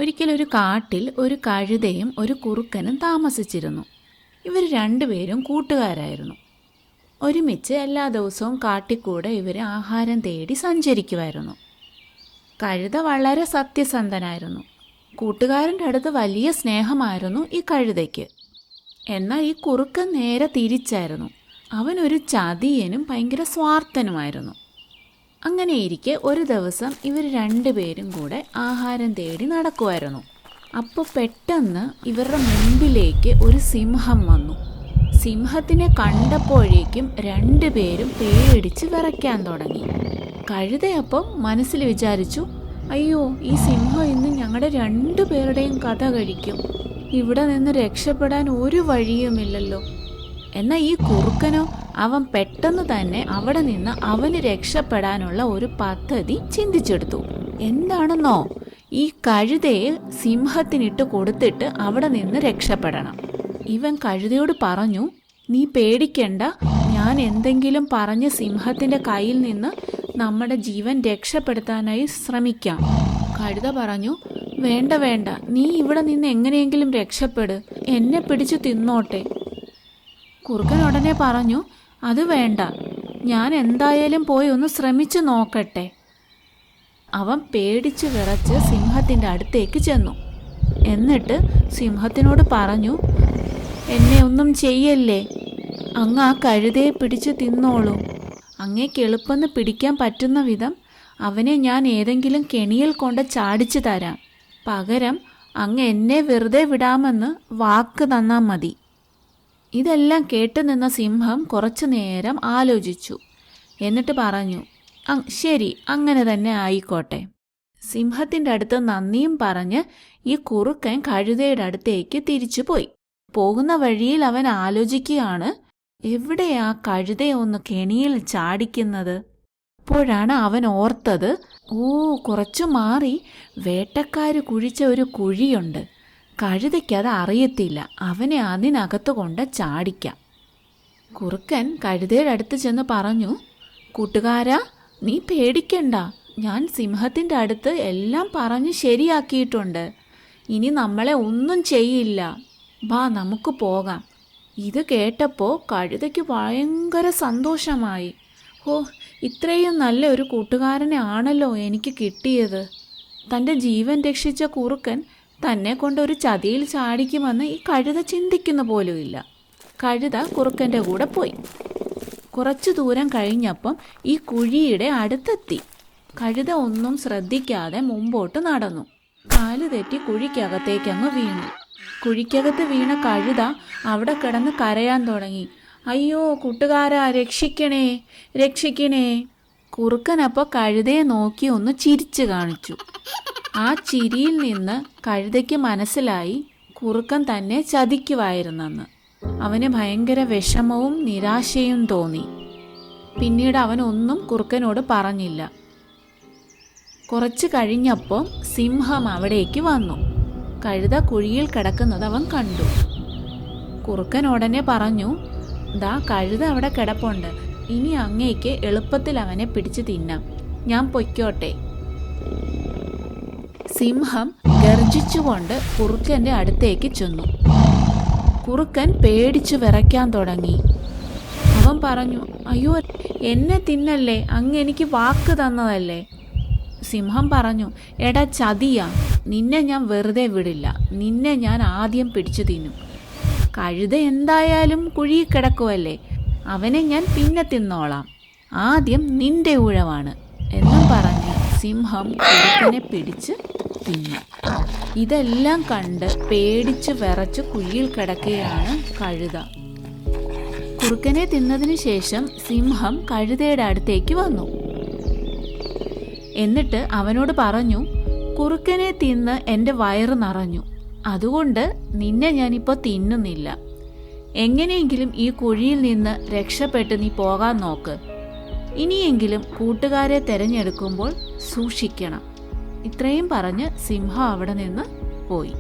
ഒരിക്കലൊരു കാട്ടിൽ ഒരു കഴുതയും ഒരു കുറുക്കനും താമസിച്ചിരുന്നു. ഇവർ രണ്ടുപേരും കൂട്ടുകാരായിരുന്നു. ഒരുമിച്ച് എല്ലാ ദിവസവും കാട്ടിക്കൂടെ ഇവർ ആഹാരം തേടി സഞ്ചരിക്കുമായിരുന്നു. കഴുത വളരെ സത്യസന്ധനായിരുന്നു. കൂട്ടുകാരൻ്റെ അടുത്ത് വലിയ സ്നേഹമായിരുന്നു ഈ കഴുതയ്ക്ക്. എന്നാൽ ഈ കുറുക്കൻ നേരെ തിരിച്ചായിരുന്നു. അവനൊരു ചതിയനും ഭയങ്കര സ്വാർത്ഥനുമായിരുന്നു. അങ്ങനെയിരിക്കെ ഒരു ദിവസം ഇവർ രണ്ടുപേരും കൂടെ ആഹാരം തേടി നടക്കുമായിരുന്നു. അപ്പോൾ പെട്ടെന്ന് ഇവരുടെ മുൻപിലേക്ക് ഒരു സിംഹം വന്നു. സിംഹത്തിനെ കണ്ടപ്പോഴേക്കും രണ്ടുപേരും പേടിച്ച് വിറയ്ക്കാൻ തുടങ്ങി. കഴുതയപ്പം മനസ്സിൽ വിചാരിച്ചു, അയ്യോ, ഈ സിംഹം ഇന്ന് ഞങ്ങളുടെ രണ്ടുപേരുടെയും കഥ കഴിക്കും. ഇവിടെ നിന്ന് രക്ഷപ്പെടാൻ ഒരു വഴിയുമില്ലല്ലോ. എന്നാൽ ഈ കുറുക്കനോ, അവൻ പെട്ടെന്ന് തന്നെ അവിടെ നിന്ന് അവന് രക്ഷപ്പെടാനുള്ള ഒരു പദ്ധതി ചിന്തിച്ചെടുത്തു. എന്താണെന്നോ, ഈ കഴുതയെ സിംഹത്തിനിട്ട് കൊടുത്തിട്ട് അവിടെ നിന്ന് രക്ഷപ്പെടണം. ഇവൻ കഴുതയോട് പറഞ്ഞു, നീ പേടിക്കണ്ട, ഞാൻ എന്തെങ്കിലും പറഞ്ഞ് സിംഹത്തിൻ്റെ കയ്യിൽ നിന്ന് നമ്മുടെ ജീവൻ രക്ഷപ്പെടുത്താനായി ശ്രമിക്കാം. കഴുത പറഞ്ഞു, വേണ്ട വേണ്ട, നീ ഇവിടെ നിന്ന് എങ്ങനെയെങ്കിലും രക്ഷപ്പെട്, എന്നെ പിടിച്ചു തിന്നോട്ടെ. കുറുക്കൻ ഉടനെ പറഞ്ഞു, അത് വേണ്ട, ഞാൻ എന്തായാലും പോയി ഒന്ന് ശ്രമിച്ചു നോക്കട്ടെ. അവൻ പേടിച്ച് വിറച്ച് സിംഹത്തിൻ്റെ അടുത്തേക്ക് ചെന്നു. എന്നിട്ട് സിംഹത്തിനോട് പറഞ്ഞു, എന്നെ ഒന്നും ചെയ്യല്ലേ, അങ്ങ് ആ കഴുതയെ പിടിച്ച് തിന്നോളൂ. അങ്ങേക്ക് എളുപ്പമെന്ന് പിടിക്കാൻ പറ്റുന്ന വിധം അവനെ ഞാൻ ഏതെങ്കിലും കെണിയിൽ കൊണ്ട് ചാടിച്ചു തരാം. പകരം അങ്ങ് എന്നെ വെറുതെ വിടാമെന്ന് വാക്ക് തന്നാൽ മതി. ഇതെല്ലാം കേട്ടുനിന്ന സിംഹം കുറച്ചു നേരം ആലോചിച്ചു. എന്നിട്ട് പറഞ്ഞു, ശരി, അങ്ങനെ തന്നെ ആയിക്കോട്ടെ. സിംഹത്തിൻ്റെ അടുത്ത് നന്ദിയും പറഞ്ഞ് ഈ കുറുക്കൻ കഴുതയുടെ അടുത്തേക്ക് തിരിച്ചു പോയി. പോകുന്ന വഴിയിൽ അവൻ ആലോചിക്കുകയാണ്, എവിടെയാ കഴുതയെ ഒന്ന് കെണിയിൽ ചാടിക്കുന്നത്. അപ്പോഴാണ് അവൻ ഓർത്തത്, കുറച്ചു മാറി വേട്ടക്കാര് കുഴിച്ച ഒരു കുഴിയുണ്ട്. കഴുതയ്ക്കത് അറിയത്തില്ല, അവനെ അതിനകത്ത് കൊണ്ട് ചാടിക്കാം. കുറുക്കൻ കഴുതയുടെ അടുത്ത് ചെന്ന് പറഞ്ഞു, കൂട്ടുകാരാ, നീ പേടിക്കണ്ട, ഞാൻ സിംഹത്തിൻ്റെ അടുത്ത് എല്ലാം പറഞ്ഞ് ശരിയാക്കിയിട്ടുണ്ട്. ഇനി നമ്മളെ ഒന്നും ചെയ്യില്ല, വാ നമുക്ക് പോകാം. ഇത് കേട്ടപ്പോൾ കഴുതയ്ക്ക് ഭയങ്കര സന്തോഷമായി. ഇത്രയും നല്ല ഒരു കൂട്ടുകാരനെ ആണല്ലോ എനിക്ക് കിട്ടിയത്. തൻ്റെ ജീവൻ രക്ഷിച്ച കുറുക്കൻ തന്നെ കൊണ്ടൊരു ചതിയിൽ ചാടിക്കുമെന്ന് ഈ കഴുത ചിന്തിക്കുന്ന പോലുമില്ല. കഴുത കുറുക്കൻ്റെ കൂടെ പോയി. കുറച്ചു ദൂരം കഴിഞ്ഞപ്പം ഈ കുഴിയുടെ അടുത്തെത്തി. കഴുത ഒന്നും ശ്രദ്ധിക്കാതെ മുമ്പോട്ട് നടന്നു. കാല് തെറ്റി കുഴിക്കകത്തേക്കങ്ങ് വീണു. കുഴിക്കകത്ത് വീണ കഴുത അവിടെ കിടന്ന് കരയാൻ തുടങ്ങി. അയ്യോ കൂട്ടുകാരാ, രക്ഷിക്കണേ രക്ഷിക്കണേ. കുറുക്കനപ്പോൾ കഴുതയെ നോക്കി ഒന്ന് ചിരിച്ചു കാണിച്ചു. ആ ചിരിയിൽ നിന്ന് കഴുതയ്ക്ക് മനസ്സിലായി കുറുക്കൻ തന്നെ ചതിക്കുമായിരുന്നെന്ന്. അവന് ഭയങ്കര വിഷമവും നിരാശയും തോന്നി. പിന്നീട് അവനൊന്നും കുറുക്കനോട് പറഞ്ഞില്ല. കുറച്ച് കഴിഞ്ഞപ്പോൾ സിംഹം അവിടേക്ക് വന്നു. കഴുത കുഴിയിൽ കിടക്കുന്നത് അവൻ കണ്ടു. കുറുക്കൻ ഉടനെ പറഞ്ഞു, ദാ കഴുത അവിടെ കിടപ്പുണ്ട്, ഇനി അങ്ങേക്ക് എളുപ്പത്തിൽ അവനെ പിടിച്ചു തിന്നാം, ഞാൻ പൊയ്ക്കോട്ടെ. സിംഹം ഗർജിച്ചുകൊണ്ട് കുറുക്കൻ്റെ അടുത്തേക്ക് ചെന്നു. കുറുക്കൻ പേടിച്ചു വിറയ്ക്കാൻ തുടങ്ങി. അവൻ പറഞ്ഞു, അയ്യോ, എന്നെ തിന്നല്ലേ, അങ്ങ് എനിക്ക് വാക്ക് തന്നതല്ലേ. സിംഹം പറഞ്ഞു, എടാ ചതിയാ, നിന്നെ ഞാൻ വെറുതെ വിടില്ല, നിന്നെ ഞാൻ ആദ്യം പിടിച്ചു തിന്നും. കഴുത എന്തായാലും കുഴിയിൽ കിടക്കുമല്ലേ, അവനെ ഞാൻ പിന്നെ തിന്നോളാം, ആദ്യം നിന്റെ ഊഴമാണ് എന്നും പറഞ്ഞ് സിംഹം കുറുക്കനെ പിടിച്ച് തിന്നു. ഇതെല്ലാം കണ്ട് പേടിച്ച് വിറച്ച് കുഴിയിൽ കിടക്കുകയാണ് കഴുത. കുറുക്കനെ തിന്നതിന് ശേഷം സിംഹം കഴുതയുടെ അടുത്തേക്ക് വന്നു. എന്നിട്ട് അവനോട് പറഞ്ഞു, കുറുക്കനെ തിന്ന് എൻ്റെ വയറ് നിറഞ്ഞു, അതുകൊണ്ട് നിന്നെ ഞാനിപ്പോൾ തിന്നുന്നില്ല. എങ്ങനെയെങ്കിലും ഈ കുഴിയിൽ നിന്ന് രക്ഷപ്പെട്ട് നീ പോകാൻ നോക്ക്. ഇനിയെങ്കിലും കൂട്ടുകാരെ തിരഞ്ഞെടുക്കുമ്പോൾ സൂക്ഷിക്കണം. ഇത്രയും പറഞ്ഞ് സിംഹം അവിടെ നിന്ന് പോയി.